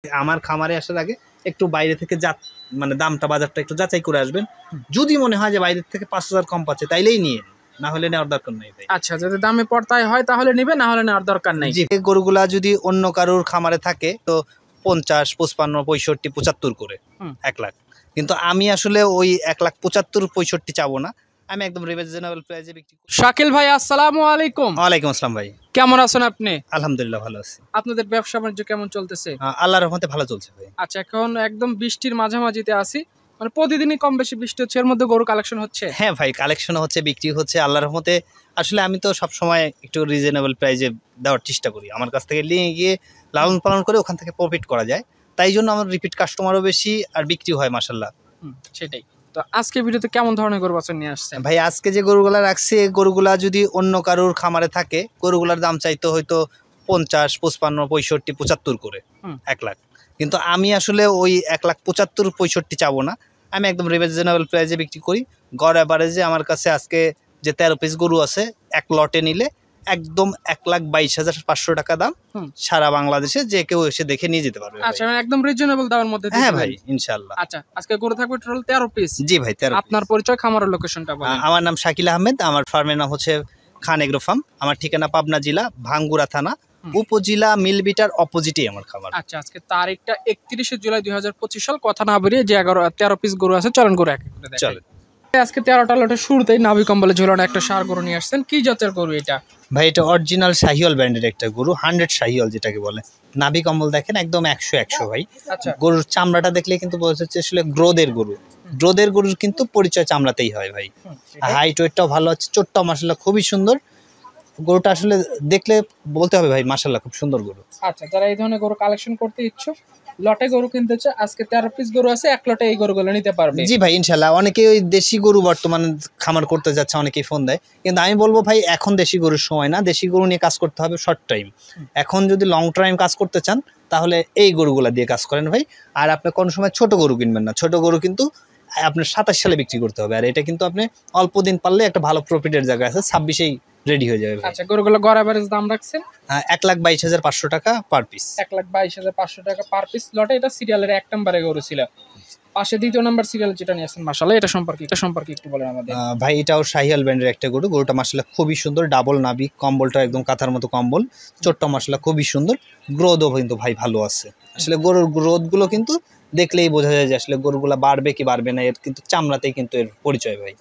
আমার খামারে আসার আগে একটু বাইরে থেকে মানে দামটা বাজারটা একটু যাচাই করে আসবেন। যদি মনে হয় যে বাইরের থেকে ৫,০০০ কম পাচ্ছে তাইলেই নিয়ে, না হলে নেওয়ার দরকার নাই ভাই। আচ্ছা, যদি দামে পড়তায় হয় তাহলে নিবে, না হলে নেওয়ার দরকার নাই। জি, গরুগুলা যদি অন্য কারোর খামারে থাকে তো ৫০, ৫৫, ৬৫, ৭৫ করে ১ লাখ, কিন্তু আমি আসলে ওই ১,৭৫,০০০, ৬৫ চাবো না, আমি একদম রিজনেবল প্রাইসে বিক্রি করি। শাকিল ভাই, আসসালামু আলাইকুম। ওয়ালাইকুম আসসালাম ভাই, কেমন আছেন আপনি? আলহামদুলিল্লাহ ভালো আছি। আপনাদের ব্যবসা বাণিজ্য কেমন চলতেছে? আল্লাহর রহমতে ভালো চলছে ভাই। আচ্ছা, এখন একদম বৃষ্টির মাঝামাঝিতে আছি, মানে প্রতিদিনই কম বেশি বৃষ্টি হচ্ছে, এর মধ্যে গরু কালেকশন হচ্ছে? হ্যাঁ ভাই, কালেকশন হচ্ছে, বিক্রি হচ্ছে আল্লাহর রহমতে। আসলে আমি তো সবসময় একটু রিজনেবল প্রাইসে দেওয়ার চেষ্টা করি, আমার কাছ থেকে নিয়ে গিয়ে লালন পালন করে ওখান থেকে প্রফিট করা যায়, তাই জন্য আমার রিপিট কাস্টমারও বেশি আর বিক্রি হয় মাশাআল্লাহ। সেটাই তো। আজকে ভিডিওতে কেমন ধরনের গরু বাছুর নিয়ে আসছেন ভাই? আজকে যে গরুগুলা রাখছি, গরুগুলা যদি অন্য কারোর খামারে থাকে, গরুগুলার দাম চাইতো হয়তো ৫০, ৫৫, ৬৫, ৭৫ করে ১ লাখ, কিন্তু আমি আসলে ওই ১,৭৫,০০০, ৬৫ চাবো না, আমি একদম রিজনেবল প্রাইসে বিক্রি করি। গড় অ্যাভারেজে আমার কাছে আজকে যে ১৩ পিস গরু আছে, এক লটে নিলে একদম ১,২২,৫০০ টাকা দাম, সারা বাংলাদেশে যে কেউ এসে দেখে নিয়ে যেতে পারবে। আচ্ছা, একদম রিজনেবল দামের মধ্যে? হ্যাঁ ভাই, ইনশাআল্লাহ। আচ্ছা, আজকে গরু থাকবে টোটাল ১৩ পিস? জি ভাই, ১৩। আপনার পরিচয়, খামারের লোকেশনটা বলেন। আমার নাম শাকিল আহমেদ, আমার ফার্মের নাম হচ্ছে খান এগ্রো ফার্ম, আমার ঠিকানা পাবনা জেলা ভাঙ্গুড়া থানা, উপজেলা মিলবিটার অপোজিটে আমার খামার। আচ্ছা, আজকে তারিখটা ৩১ জুলাই ২০২৫ সাল। কথা না বেরিয়ে যে ১৩ পিস গরু আছে, চলেন গরু এক এক করে দেখাই। চলেন। আজকে 13টা লটের শুরুতেই নাভি কম্বলে ঝোলানো একটা ষাঁড় গরু নিয়ে আসছেন। কি জাতের গরু এটা? ভাই এটা অরিজিনাল শাহিওয়াল ব্র্যান্ডের একটা গরু, 100 শাহিওয়াল যেটাকে বলে। নাভি কম্বল দেখেন একদম ১০০ ভাই। আচ্ছা, গরুর চামড়াটা দেখলে কিন্তু বোঝা যাচ্ছে আসলে গ্রোদের গরু। গ্রোদের গরুর কিন্তু পরিচয় চামড়াতেই হয় ভাই। হাইট ওয়েটটাও ভালো আছে, চোটটাও মাশাআল্লাহ খুবই সুন্দর। গরুটা আসলে দেখলে বলতে হবে ভাই মাশাআল্লাহ খুব সুন্দর গরু। আচ্ছা, যারা এই ধরনের গরু কালেকশন করতে ইচ্ছুক, লটে গরু কিনতে চায়, আজকে 13 পিস গরু আছে, এক লটে এই গরুগুলো নিতে পারবে। জি ভাই, ইনশাআল্লাহ। অনেকেই ওই দেশি গরু বর্তমানে খামার করতে যাচ্ছে, অনেকেই ফোন দেয়, কিন্তু আমি বলবো ভাই এখন দেশি গরুর সময় না, দেশি গরু নিয়ে কাজ করতে হবে শর্ট টাইম। এখন যদি লং টাইম কাজ করতে চান তাহলে এই গরুগুলা দিয়ে কাজ করেন ভাই। আর আপনি কোনো সময় ছোট গরু কিনবেন না, ছোট গরু কিন্তু আপনার ২৭ সালে বিক্রি করতে হবে, আর এটা কিন্তু আপনি অল্প দিন পারলে একটা ভালো প্রফিটের জায়গা আছে, ২৬-এই রেডি হয়ে যাবে। আচ্ছা, গরুগুলো গড় এভারেজ দাম রাখছেন? ১,২২,৫০০ টাকা পার পিস। ১,২২,৫০০ টাকা পার পিস লটে। এটা সিরিয়ালের ১ নম্বরে গরু ছিল, পাশে ২য় নম্বর সিরিয়াল যেটা নিয়ে আসছেন মাশাআল্লাহ, এটা সম্পর্কে একটু বলেন আমাদের। ভাই এটাও শাহিওয়াল ব্র্যান্ডের একটা গরু, গরুটা মাশাআল্লাহ খুবই সুন্দর, ডাবল নাভি, কম্বলটা একদম কাঁথার মতো কম্বল, চোটটা মাশাআল্লাহ খুবই সুন্দর, গ্রোথও কিন্তু ভাই ভালো আছে। আসলে গরুর গ্রোথগুলো কিন্তু দেখলেই বোঝা যায় যে আসলে গরুগুলা বাড়বে কি বাড়বে না, এর কিন্তু চামড়াতেই কিন্তু এর পরিচয় ভাই।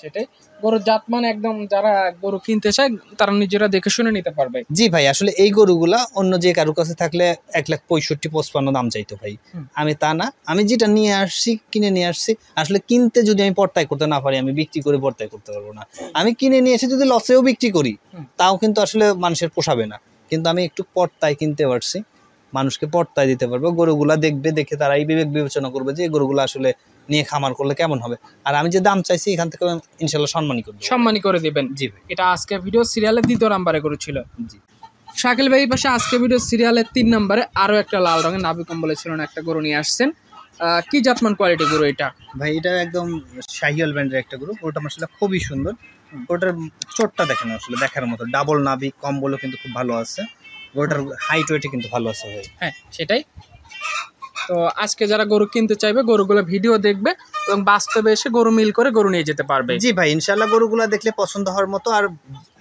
সেটাই, গরুর জাত মানে একদম যারা গরু কিনতে চায় তারা নিজেরা দেখে শুনে নিতে পারবে। জি ভাই, আসলে এই গরুগুলা অন্য যে কারোর কাছে থাকলে ১,৬৫,৫৫ দাম চাইতো ভাই, আমি তা না, আমি যেটা নিয়ে আসছি কিনে নিয়ে আসছি। আসলে কিনতে যদি আমি পর্তায় করতে না পারি, আমি বিক্রি করে পর্তায় করতে পারবো না। আমি কিনে নিয়ে এসে যদি লসেও বিক্রি করি তাও কিন্তু আসলে মানুষের পোষাবে না, কিন্তু আমি একটু পর্তায় কিনতে পারছি, মানুষকে পর্তায় দিতে পারবো। গরুগুলা দেখবে, দেখে তারাই বিবেক বিবেচনা করবে যে গরুগুলা আসলে নিয়ে খামার করলে কেমন হবে। আর আমি যে দাম চাইছি এখান থেকে ইনশাল্লাহ সম্মানই করে দিবেন। জি ভাই, এটা আজকে ভিডিও সিরিয়ালের ২য় নম্বরে গরু ছিল। জি শাকিল ভাই, পাশে আজকে ভিডিও সিরিয়ালের ৩ নম্বরে আরো একটা লাল রঙের নাভি কম্বলে ছিল না একটা গরু নিয়ে আসছেন। কি জাতমান কোয়ালিটি গরু এটা? ভাই এটা একদম শাহিওয়াল ব্র্যান্ডের একটা গরু, গরুটা মাশাআল্লাহ খুবই সুন্দর। গরুটার চোটটা দেখেন আসলে দেখার মতো, ডাবল নাভি, কম্বলও কিন্তু খুব ভালো আছে, গরুটার হাইট ওয়েটে কিন্তু ভালো আছে ভাই। হ্যাঁ সেটাই তো। আজকে যারা গরু কিনতে চাইবে গরুগুলো ভিডিও দেখবে এবং বাস্তবে এসে গরু মিল করে গরু নিয়ে যেতে পারবে। জি ভাই, ইনশাআল্লাহ গরুগুলো দেখলে পছন্দ হওয়ার মতো। আর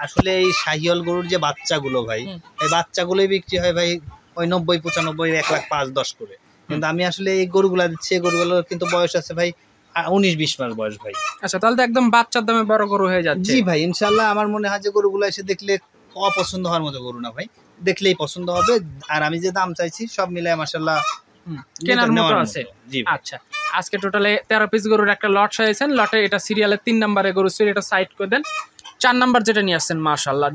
আসলে এই শাহিওয়াল গরুর যে বাচ্চাগুলো ভাই, এই বাচ্চাগুলোই বিক্রি হয় ভাই ওই ৯০-৯৫, ১,০০,০০০-১,২০ করে, কিন্তু আমি আসলে এই গরুগুলা দিচ্ছি, এই গরুগুলোর কিন্তু বয়স আছে ভাই ১৯-২০ মাস বয়স ভাই। আচ্ছা, তাহলে তো একদম বাচ্চার দামে বড় গরু হয়ে যাচ্ছে। জি ভাই, ইনশাআল্লাহ আমার মনে হয় যে গরুগুলো এসে দেখলে অপছন্দ হওয়ার মতো গরু না ভাই, দেখলেই পছন্দ হবে। আর আমি যে দাম চাইছি সব মিলায় মাশাআল্লাহ কেনার মতো আছে। জি, আচ্ছা, আজকে টোটালে 13 পিস গরুর একটা লট সাজাইছেন। লটে এটা সিরিয়ালের ৩ নম্বরে গরু ছিল, এটা সাইড করে দেন। ৪ নাম্বার যেটা নিয়ে আসছেন মাশাআল্লাহ,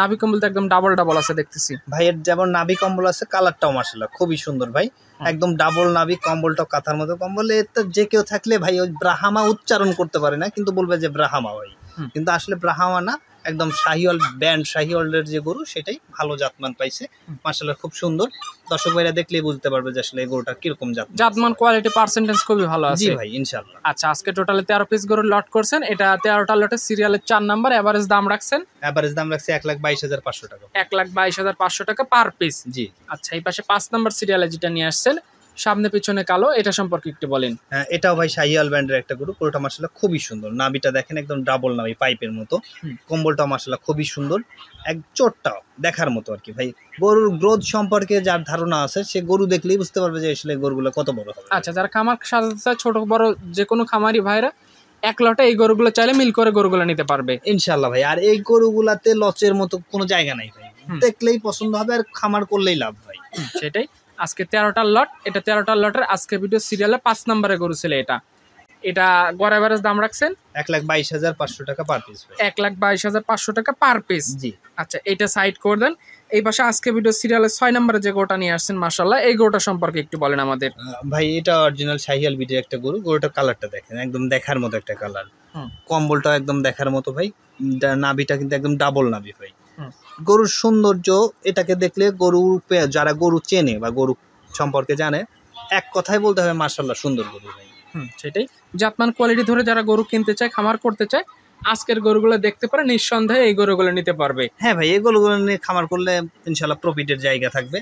নাভি কম্বল তো একদম ডাবল আছে দেখতেছি ভাই। এর যেমন নাভি কম্বল আছে, কালারটাও মাশাআল্লাহ খুবই সুন্দর ভাই, একদম ডাবল নাভি, কম্বলটাও কাঁথার মতো কম্বল। এর তো যে কেউ থাকলে ভাই ওই ব্রাহ্মা উচ্চারণ করতে পারে না, কিন্তু বলবে যে ব্রাহ্মা ভাই, কিন্তু আসলে ব্রাহ্মা না, একদম শাহিওয়াল ব্যান্ড শাহিওয়ালের যে গরু সেটাই ভালো জাতমান পাইছে মাশাআল্লাহ, খুব সুন্দর। দর্শক ভাইরা দেখলেই বুঝতে পারবে যে আসলে এই গরুটা কিরকম জাতমান কোয়ালিটি পার্সেন্টেজ খুবই ভালো আছে। জি ভাই ইনশাআল্লাহ। আচ্ছা, আজকে টোটালে 13 পিস গরুর লট করছেন, এটা 13টা লটের সিরিয়ালের 4 নাম্বার, এভারেজ দাম রাখছেন? এভারেজ দাম রাখছে 1,22,500 টাকা। 1,22,500 টাকা পার পিস। জি। আচ্ছা, এই পাশে 5 নাম্বার সিরিয়ালে যেটা নিয়ে আসছেন, সামনে পিছনে কালো, এটা সম্পর্কে একটু বলেন। হ্যাঁ, এটাও ভাই শাহিওয়াল ব্র্যান্ডের একটা গরু। গরুটা মাশাআল্লাহ খুবই সুন্দর, নাভিটা দেখেন একদম ডাবল নাভি পাইপের মতো, কম্বলটাও মাশাআল্লাহ খুবই সুন্দর, এক চোটটাও দেখার মতো আর কি ভাই। গরুর গ্রোথ সম্পর্কে যার ধারণা আছে সে গরু দেখলেই বুঝতে পারবে যে আসলে গরুগুলো কত বড় হবে। আচ্ছা, যারা খামার সাজাতে চায়, ছোট বড় যে কোনো খামারি ভাইরা এক লটে এই গরুগুলো চাইলে মিল করে গরুগুলো নিতে পারবে ইনশাআল্লাহ ভাই। আর এই গরুগুলাতে লচের মতো কোনো জায়গা নাই ভাই, দেখলেই পছন্দ হবে আর খামার করলেই লাভ ভাই। সেটাই। আজকে 13টা লট, এটা 13টা লটের আজকে ভিডিও সিরিয়ালে 5 নম্বরে গরু ছিল। এটা গড় এভারেজ দাম রাখছেন 1,22,500 টাকা পার পিস। 1,22,500 টাকা পার পিস। জি। আচ্ছা, এটা সাইড করে দেন। এই পাশে আজকে ভিডিও সিরিয়ালে 6 নম্বরে যে গরুটা নিয়ে আসছেন মাশাআল্লাহ, এই গরুটা সম্পর্কে একটু বলেন আমাদের। ভাই এটা অরিজিনাল শাহিওয়াল বিটের একটা গরু। গরুটার কালারটা দেখেন, একদম দেখার মতো একটা কালার, কম্বলটা একদম দেখার মতো ভাই, নাভিটা কিন্তু একদম ডাবল নাভি ভাই। গরুর সৌন্দর্য এটাকে দেখলে গরু যারা গরু চেনে বা গরু সম্পর্কে জানে এক কথাই বলতে হবে মাশাআল্লাহ সুন্দর গরু ভাই। সেটাই। জাতমান কোয়ালিটি ধরে যারা গরু কিনতে চায়, খামার করতে চায়, আজকের গরুগুলো দেখতে পারে, নিঃসন্দেহে এই গরুগুলো নিতে পারবে। হ্যাঁ ভাই, এই গরুগুলো নিয়ে খামার করলে ইনশাআল্লাহ প্রফিটের জায়গা থাকবে,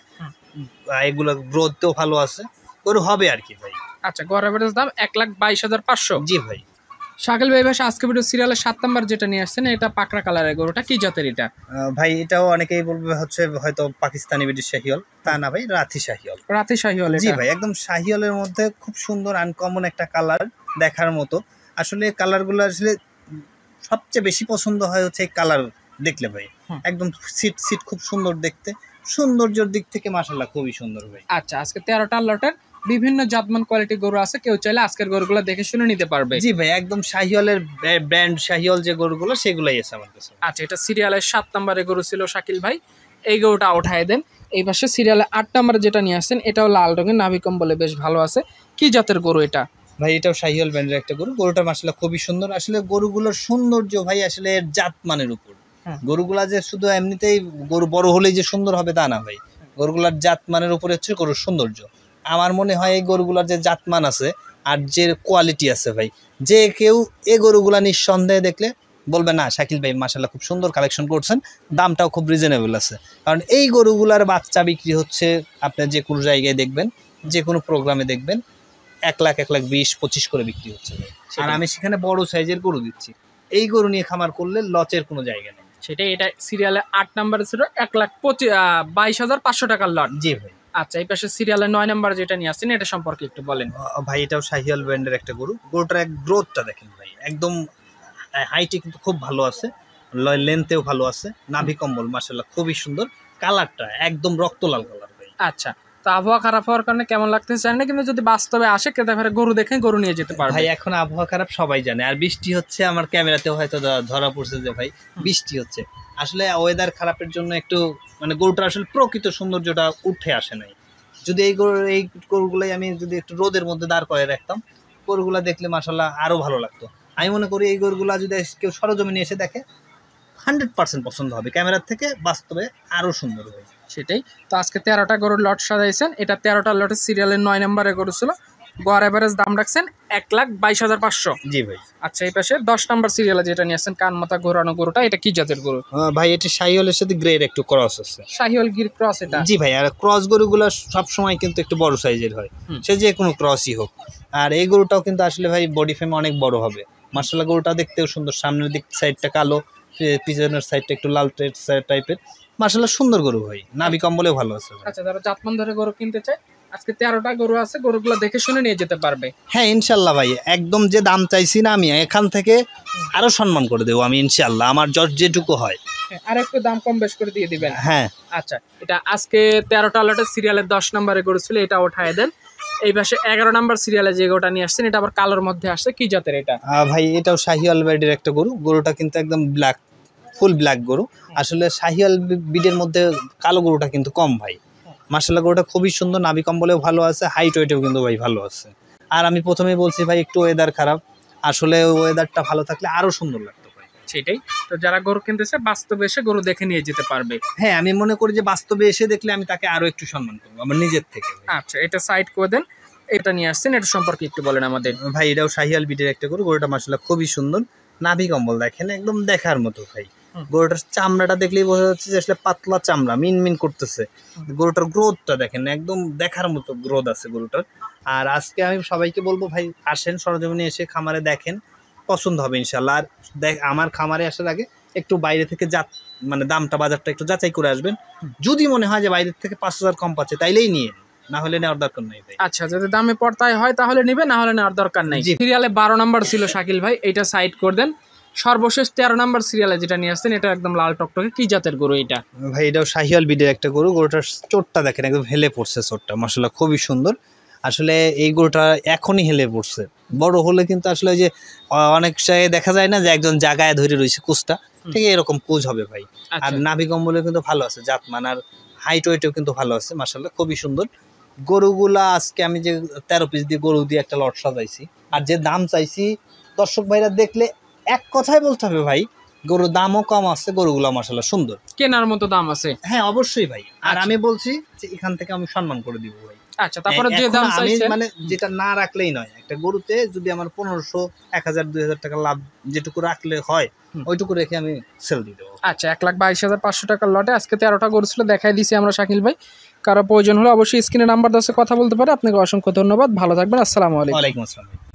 এগুলো গ্রোথও ভালো আছে, গরু হবে আর কি ভাই। আচ্ছা, গড় এভারেজ দাম 1,22,500। জি ভাই। শাকিল ভাই ভাষা আজকে ভিডিও সিরিয়ালে 7 নাম্বার যেটা নিয়ে আসছেন, এটা পাকড়া কালারের গরুটা কি জাতের এটা? ভাই এটাও অনেকেই বলবে হচ্ছে হয়তো পাকিস্তানি বিটের শাহিওয়াল, তা না ভাই, রাথি শাহিওয়াল। রাথি শাহিওয়াল। জি ভাই, একদম শাহিওয়ালের মধ্যে খুব সুন্দর আনকমন একটা কালার, দেখার মতো। আসলে কালারগুলো আসলে সবচেয়ে বেশি পছন্দ হয় হচ্ছে এই কালার দেখলে ভাই, একদম সিট খুব সুন্দর দেখতে, সৌন্দর্যের দিক থেকে মাশাআল্লাহ খুবই সুন্দর ভাই। আচ্ছা, আজকে 13টা লটের বিভিন্ন জাতমান কোয়ালিটি গরু আছে, কেউ চাইলে আজকের গরুগুলো দেখে শুনে নিতে পারবে। জি ভাই, একদম শাহিওয়ালের ব্র্যান্ড শাহিওয়াল যে গরুগুলো সেগুলাই আছে আমার কাছে। আচ্ছা, এটা সিরিয়ালের 7 নম্বরে গরু ছিল শাকিল ভাই, এই গরুটা উঠায় দেন। এই পাশে সিরিয়ালে 8 নম্বরে যেটা নিয়ে আসছেন, এটাও লাল রঙের, নাভি কম্বলে বেশ ভালো আছে। কি জাতের গরু এটা? ভাই এটাও শাহিওয়াল ব্র্যান্ডের একটা গরু। গরুটা মাশাআল্লাহ খুবই সুন্দর। আসলে গরুগুলোর সৌন্দর্য ভাই আসলে এর জাত মানের উপর। গরুগুলা যে শুধু এমনিতেই গরু বড় হলেই যে সুন্দর হবে তা না ভাই, গরুগুলার জাত মানের উপরে হচ্ছে গরুর সৌন্দর্য। আমার মনে হয় এই গরুগুলার যে জাতমান আছে আর যে কোয়ালিটি আছে ভাই, যে কেউ এই গরুগুলা নিঃসন্দেহে দেখলে বলবে না শাকিল ভাই মাশাআল্লাহ খুব সুন্দর কালেকশন করছেন, দামটাও খুব রিজনেবল আছে। কারণ এই গরুগুলার বাচ্চা বিক্রি হচ্ছে আপনার যে কোনো জায়গায় দেখবেন, যে কোনো প্রোগ্রামে দেখবেন 1,00,000, 1,20,25 করে বিক্রি হচ্ছে। আর আমি সেখানে বড় সাইজের গরু দিচ্ছি। এই গরু নিয়ে খামার করলে লচের কোনো জায়গা নেই। সেটাই। এটা সিরিয়ালে 8 নম্বরে ছিল 1,22,500 টাকার লট। জি ভাই। আচ্ছা, এই পাশে সিরিয়ালে 9 নাম্বার যেটা নিয়ে আসছেন, এটা সম্পর্কে একটু বলেন। ভাই এটাও শাহিওয়াল ব্র্যান্ডের একটা গরু। গরুটার গ্রোথটা দেখেন ভাই, একদম হাইটে কিন্তু খুব ভালো আছে, লেন্থেও ভালো আছে, নাভি কম্বল মাশাআল্লাহ খুবই সুন্দর, কালারটা একদম রক্ত লাল কালার ভাই। আচ্ছা, তো আবহাওয়া খারাপ হওয়ার কারণে কেমন লাগতেছে জানি না, কিন্তু যদি বাস্তবে আসে ক্রেতা ফেরে গরু দেখে গরু নিয়ে যেতে পারবে। ভাই এখন আবহাওয়া খারাপ সবাই জানে, আর বৃষ্টি হচ্ছে, আমার ক্যামেরাতেও হয়তো ধরা পড়ছে যে ভাই বৃষ্টি হচ্ছে। আসলে ওয়েদার খারাপের জন্য একটু মানে গরুটার আসলে প্রকৃত সৌন্দর্যটা উঠে আসে নাই। যদি এই গরুগুলাই আমি যদি একটু রোদের মধ্যে দাঁড় করে রাখতাম, গরুগুলা দেখলে মাশাআল্লাহ আরো ভালো লাগতো। আমি মনে করি এই গরুগুলা যদি কেউ সরজমিনে এসে দেখে 100% পছন্দ হবে, ক্যামেরার থেকে বাস্তবে আরো সুন্দর হবে। সেটাই। তো আজকে 13টা গরুর লট সাজাইছেন, এটা 13টা লটের সিরিয়ালের 9 নম্বরে গরু ছিল, গড় এভারেজ দাম রাখছেন 1,22,500। জি ভাই। আচ্ছা, এই পাশে 10 নম্বর সিরিয়ালে যেটা নিয়ে আসছেন, কান মাথা ঘোরানো গরুটা, এটা কি জাতের গরু? ভাই এটা শাহিওয়ালের সাথে গ্রেড একটু ক্রস আছে। শাহিওয়াল গির ক্রস এটা? জি ভাই। আর ক্রস গরুগুলো সব সময় কিন্তু একটু বড় সাইজের হয়, সে যে কোনো ক্রসই হোক। আর এই গরুটাও কিন্তু আসলে ভাই বডি ফ্রেম অনেক বড় হবে মাশাআল্লাহ। গরুটা দেখতেও সুন্দর, সামনের দিক সাইডটা কালো, পিছনের সাইডটা একটু লাল টাইপের, মাশাআল্লাহ সুন্দর গরু ভাই, নাভি কম্বলেও ভালো আছে। আচ্ছা, যারা জাতমান ধরে গরু কিনতে চায়, আজকে 13টা গরু আছে, গরুগুলো দেখে শুনে নিয়ে যেতে পারবে। হ্যাঁ ইনশাআল্লাহ ভাই, একদম যে দাম চাইছি না আমি এখান থেকে আরো সম্মান করে দেবো আমি ইনশাআল্লাহ, আমার যেটুকু হয় আর একটু দাম কম বেশ করে দিয়ে দিবেন। হ্যাঁ। আচ্ছা, এটা আজকে 13টা লটের সিরিয়ালের 10 নম্বরে গরু ছিল, এটা উঠায় দেন। এই পাশে 11 নম্বর সিরিয়ালে যে গরুটা নিয়ে আসছেন, এটা আবার কালোর মধ্যে আসছে, কি জাতের এটা? ভাই এটাও শাহিওয়াল ব্রিডের একটা গরু। গরুটা কিন্তু একদম ব্ল্যাক, ফুল ব্ল্যাক গরু। আসলে শাহিওয়াল ব্রিডের মধ্যে কালো গরুটা কিন্তু কম ভাই। মাশাআল্লাহ গরুটা খুবই সুন্দর, নাভি কম্বলেও ভালো আছে, হাইট ওয়েটেও কিন্তু ভাই ভালো আছে। আর আমি প্রথমেই বলছি ভাই একটু ওয়েদার খারাপ, আসলে ওয়েদারটা ভালো থাকলে আরো সুন্দর লাগতো ভাই। যাচ্ছে এটাই। তো যারা গরু কিনতেছে বাস্তবে এসে গরু দেখে নিয়ে যেতে পারবে। হ্যাঁ, আমি মনে করি যে বাস্তবে এসে দেখলে আমি তাকে আরো একটু সম্মান করবো আমার নিজের থেকে। আচ্ছা, এটা সাইড করে দেন। এটা নিয়ে আসছেন, এটা সম্পর্কে একটু বলেন আমাদের। ভাই এটাও শাহিয়াল বিটের একটা গরু, গরুটা মাশাআল্লাহ খুবই সুন্দর, নাভি কম্বল দেখেন একদম দেখার মতো ভাই। গরুটার চামড়াটা দেখলেই বোঝা যাচ্ছে যে আসলে পাতলা চামড়া, মিনমিন করতেছে। গরুটার গ্রোথটা দেখেন একদম দেখার মতো গ্রোথ আছে গরুটার। আর আজকে আমি সবাইকে বলবো ভাই আসেন সরজমিনে এসে খামারে দেখেন, পছন্দ হবে ইনশাল্লাহ। আর আমার খামারে আসার আগে একটু বাইরে থেকে মানে দামটা বাজারটা একটু যাচাই করে আসবেন। যদি মনে হয় যে বাইরের থেকে 5,000 কম পাচ্ছে তাইলেই নিয়ে, না হলে নেওয়ার দরকার নাই ভাই। আচ্ছা, যদি দামে পড়তায় হয় তাহলে নিবে, না হলে নেওয়ার দরকার নাই। সিরিয়ালে 12 নাম্বার ছিল শাকিল ভাই, এটা সাইড করে দেন। সর্বশেষ 13 নাম্বার সিরিয়ালে যেটা নিয়ে আসছেন, এটা একদম লাল টকটকে, কি জাতের গরু এটা? ভাই এটাও শাহিয়াল বিডের একটা গরু, গরুটার চোটটা দেখেন একদম হেলে পড়ছে, চোটটা মাশাআল্লাহ খুবই সুন্দর। আসলে এই গরুটা এখনই হেলে পড়ছে, বড় হলে কিন্তু আসলে যে অনেক জায়গায় দেখা যায় না যে একজন জায়গায় ধরে রয়েছে কুচটা, ঠিক এরকম কুচ হবে ভাই। আর নাভি কম্বলে কিন্তু ভালো আছে জাতমান, আর হাইট ওয়েটও কিন্তু ভালো আছে মাশাআল্লাহ খুবই সুন্দর। গরুগুলা আজকে আমি যে 13 পিস দিয়ে গরু দিয়ে একটা লট সাজাইছি, আর যে দাম চাইছি দর্শক ভাইরা দেখলে এক কথাই বলতে হবে ভাই, গরুর দামও কম আছে, গরুগুলো মাশাআল্লাহ সুন্দর, কেনার মতো দাম আছে। হ্যাঁ অবশ্যই ভাই। আর আমি বলছি যে এখান থেকে আমি সম্মান করে দিব ভাই। আচ্ছা, তারপরে যে দাম চাইছে মানে যেটা না রাখলেই নয়, একটা গরুতে যদি আমার 1500, 1000, 2000 টাকা লাভ যেটুকু রাখলে হয় ওইটুকু রেখে আমি সেল দিয়ে দেবো। আচ্ছা, 1,22,500 টাকার লটে আজকে 13টা গরু ছিল, দেখাই দিছি আমরা শাকিল ভাই। কারো প্রয়োজন হলে অবশ্যই স্ক্রিনে নাম্বার আছে, কথা বলতে পারে। আপনাকে অসংখ্য ধন্যবাদ, ভালো থাকবেন, আসসালামু আলাইকুম। ওয়ালাইকুম আসসালাম।